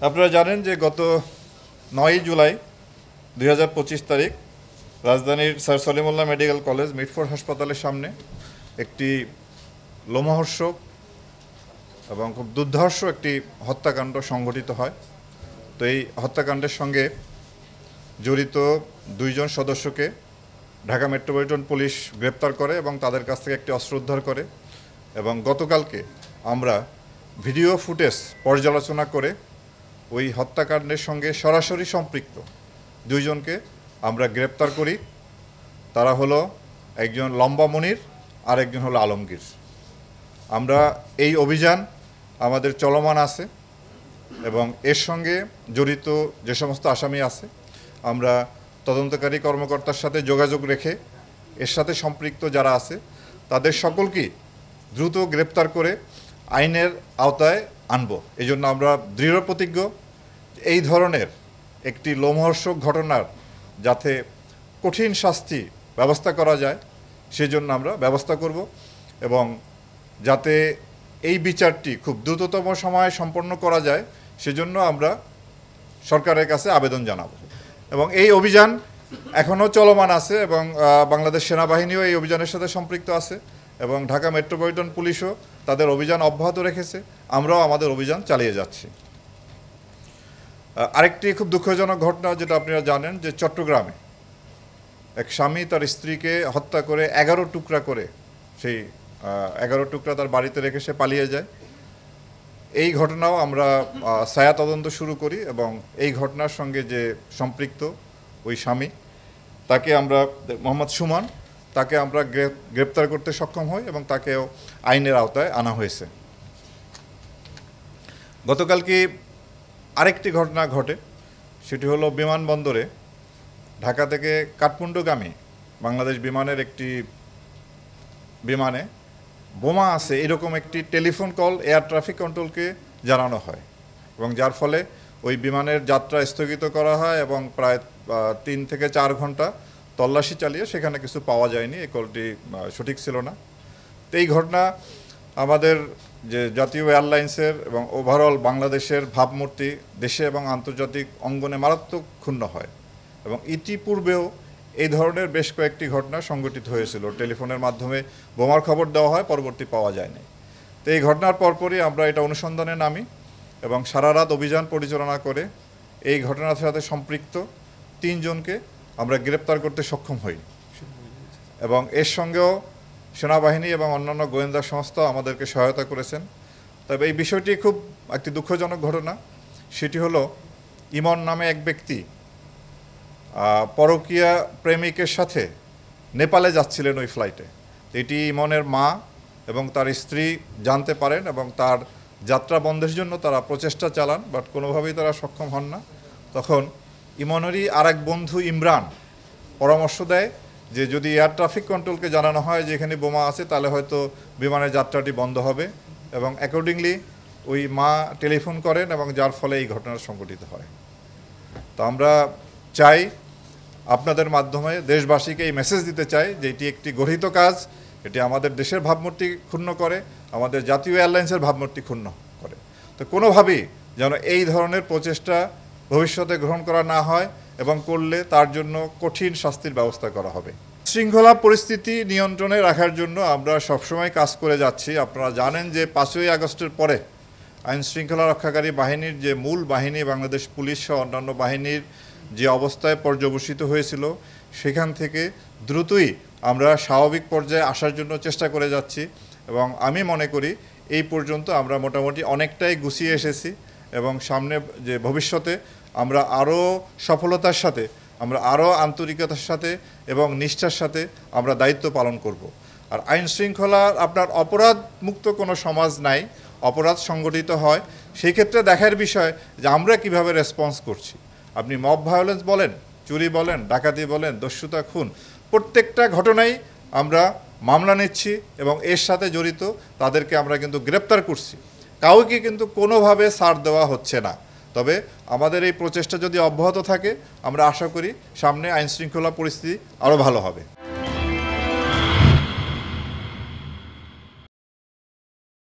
আপনারা জানেন যে গত ৯ জুলাই ২০২৫ তারিখ রাজধানীর sir Salimullah medical college Mitford হাসপাতালের সামনে একটি লোমহর্ষক এবং খুব দুর্ধর্ষ একটি হত্যাকাণ্ড সংঘটিত হয়। তো এই হত্যাকাণ্ডের সঙ্গে জড়িত ২ জন সদস্যকে ঢাকা মেট্রোপলিটন পুলিশ গ্রেপ্তার করে এবং তাদের কাছ থেকে একটি অস্ত্র উদ্ধার করে। এবং গতকালকে আমরা ভিডিও ফুটেজ পর্যালোচনা করে ওই হত্যাকাণ্ডের সঙ্গে সরাসরি সম্পৃক্ত ২ জনকে আমরা গ্রেপ্তার করি। তারা হলো একজন লম্বা মনির আর একজন হলো আলমগীর। আমরা এই অভিযান আমাদের চলমান আছে এবং এর সঙ্গে জড়িত যে সমস্ত আসামি আছে আমরা তদন্তকারী কর্মকর্তার সাথে যোগাযোগ রেখে এর সাথে সম্পৃক্ত যারা আছে তাদের সকলকেই দ্রুত গ্রেপ্তার করে আইনের আওতায় আনব। এই জন্য আমরা দৃঢ় প্রতিজ্ঞ এই ধরনের একটি লোমহর্ষক ঘটনার যাতে কঠিন শাস্তি ব্যবস্থা করা যায় সেজন্য আমরা ব্যবস্থা করব এবং যাতে এই বিচারটি খুব দ্রুততম সময়ে সম্পন্ন করা যায় সেজন্য আমরা সরকারের কাছে আবেদন জানাব। এবং এই অভিযান এখনও চলমান আছে এবং বাংলাদেশ সেনাবাহিনীও এই অভিযানের সাথে সম্পৃক্ত আছে এবং ঢাকা মেট্রোপলিটন পুলিশও তাদের অভিযান অব্যাহত রেখেছে। আমরাও আমাদের অভিযান চালিয়ে যাচ্ছি। আরেকটি খুব দুঃখজনক ঘটনা যেটা আপনারা জানেন যে চট্টগ্রামে এক স্বামী তার স্ত্রীকে হত্যা করে 11 টুকরা করে সেই 11 টুকরা তার বাড়িতে রেখে সে পালিয়ে যায়। এই ঘটনাও আমরা ছায়া তদন্ত শুরু করি এবং এই ঘটনার সঙ্গে যে সম্পৃক্ত ওই স্বামী তাকে আমরা মোহাম্মদ সুমন তাকে আমরা গ্রেপ্তার করতে সক্ষম হই এবং তাকেও আইনের আওতায় আনা হয়েছে। গতকালকে আরেকটি ঘটনা ঘটে, সেটি হলো বিমানবন্দরে ঢাকা থেকে কাঠমান্ডুগামী বাংলাদেশ বিমানের একটি বিমানে বোমা আছে এরকম একটি টেলিফোন কল এয়ার ট্রাফিক কন্ট্রোলকে জানানো হয় এবং যার ফলে ওই বিমানের যাত্রা স্থগিত করা হয় এবং প্রায় 3 থেকে 4 ঘন্টা তল্লাশি চালিয়ে সেখানে কিছু পাওয়া যায়নি। এই কলটি সঠিক ছিল না। তো এই ঘটনা আমাদের যে জাতীয় এয়ারলাইন্সের এবং ওভারঅল বাংলাদেশের ভাবমূর্তি দেশে এবং আন্তর্জাতিক অঙ্গনে মারাত্মক ক্ষুণ্ণ হয় এবং ইতিপূর্বেও এই ধরনের বেশ কয়েকটি ঘটনা সংঘটিত হয়েছিল। টেলিফোনের মাধ্যমে বোমার খবর দেওয়া হয়, পরবর্তী পাওয়া যায়নি। তো এই ঘটনার পরপরই আমরা এটা অনুসন্ধানে নামি এবং সারা রাত অভিযান পরিচালনা করে এই ঘটনার সাথে সম্পৃক্ত 3 জনকে আমরা গ্রেপ্তার করতে সক্ষম হই এবং এর সঙ্গেও সেনাবাহিনী এবং অন্যান্য গোয়েন্দা সংস্থা আমাদেরকে সহায়তা করেছেন। তবে এই বিষয়টি খুব একটি দুঃখজনক ঘটনা। সেটি হলো ইমন নামে এক ব্যক্তি পরকীয়া প্রেমিকের সাথে নেপালে যাচ্ছিলেন ওই ফ্লাইটে। এটি ইমনের মা এবং তার স্ত্রী জানতে পারেন এবং তার যাত্রা বন্ধের জন্য তারা প্রচেষ্টা চালান, বাট কোনোভাবেই তারা সক্ষম হন না। তখন ইমনেরই আরেক বন্ধু ইমরান পরামর্শ দেয় যে যদি এয়ার ট্রাফিক কন্ট্রোলকে জানানো হয় যে এখানে বোমা আছে তাহলে হয়তো বিমানের যাত্রাটি বন্ধ হবে এবং অ্যাকর্ডিংলি ওই মা টেলিফোন করেন এবং যার ফলে এই ঘটনা সংঘটিত হয়। তো আমরা চাই আপনাদের মাধ্যমে দেশবাসীকে এই মেসেজ দিতে চাই যে এটি একটি গর্হিত কাজ, এটি আমাদের দেশের ভাবমূর্তি ক্ষুণ্ণ করে, আমাদের জাতীয় এয়ারলাইন্সের ভাবমূর্তি ক্ষুণ্ণ করে। তো কোনোভাবেই যেন এই ধরনের প্রচেষ্টা ভবিষ্যতে গ্রহণ করা না হয় এবং করলে তার জন্য কঠিন শাস্তির ব্যবস্থা করা হবে। শৃঙ্খলা পরিস্থিতি নিয়ন্ত্রণে রাখার জন্য আমরা সবসময় কাজ করে যাচ্ছি। আপনারা জানেন যে 5ই আগস্টের পরে আইন শৃঙ্খলা রক্ষাকারী বাহিনীর যে মূল বাহিনী বাংলাদেশ পুলিশ সহ অন্যান্য বাহিনীর যে অবস্থায় পর্যবসিত হয়েছিল সেখান থেকে দ্রুতই আমরা স্বাভাবিক পর্যায়ে আসার জন্য চেষ্টা করে যাচ্ছি এবং আমি মনে করি এই পর্যন্ত আমরা মোটামুটি অনেকটাই গুছিয়ে এসেছি এবং সামনে যে ভবিষ্যতে আমরা আরও সফলতার সাথে আমরা আরও আন্তরিকতার সাথে এবং নিষ্ঠার সাথে আমরা দায়িত্ব পালন করব। আর আইন শৃঙ্খলার আপনার অপরাধ মুক্ত কোনো সমাজ নাই, অপরাধ সংগঠিত হয়। সেই ক্ষেত্রে দেখার বিষয় যে আমরা কিভাবে রেসপন্স করছি। আপনি মব ভায়োলেন্স বলেন, চুরি বলেন, ডাকাতি বলেন, দস্যুতা, খুন, প্রত্যেকটা ঘটনাই আমরা মামলা নিচ্ছি এবং এর সাথে জড়িত তাদেরকে আমরা কিন্তু গ্রেপ্তার করছি। কাউকে কিন্তু কোনোভাবে ছাড় দেওয়া হচ্ছে না। তবে আমাদের এই প্রচেষ্টা যদি অব্যাহত থাকে আমরা আশা করি সামনে আইনশৃঙ্খলা পরিস্থিতি আরও ভালো হবে।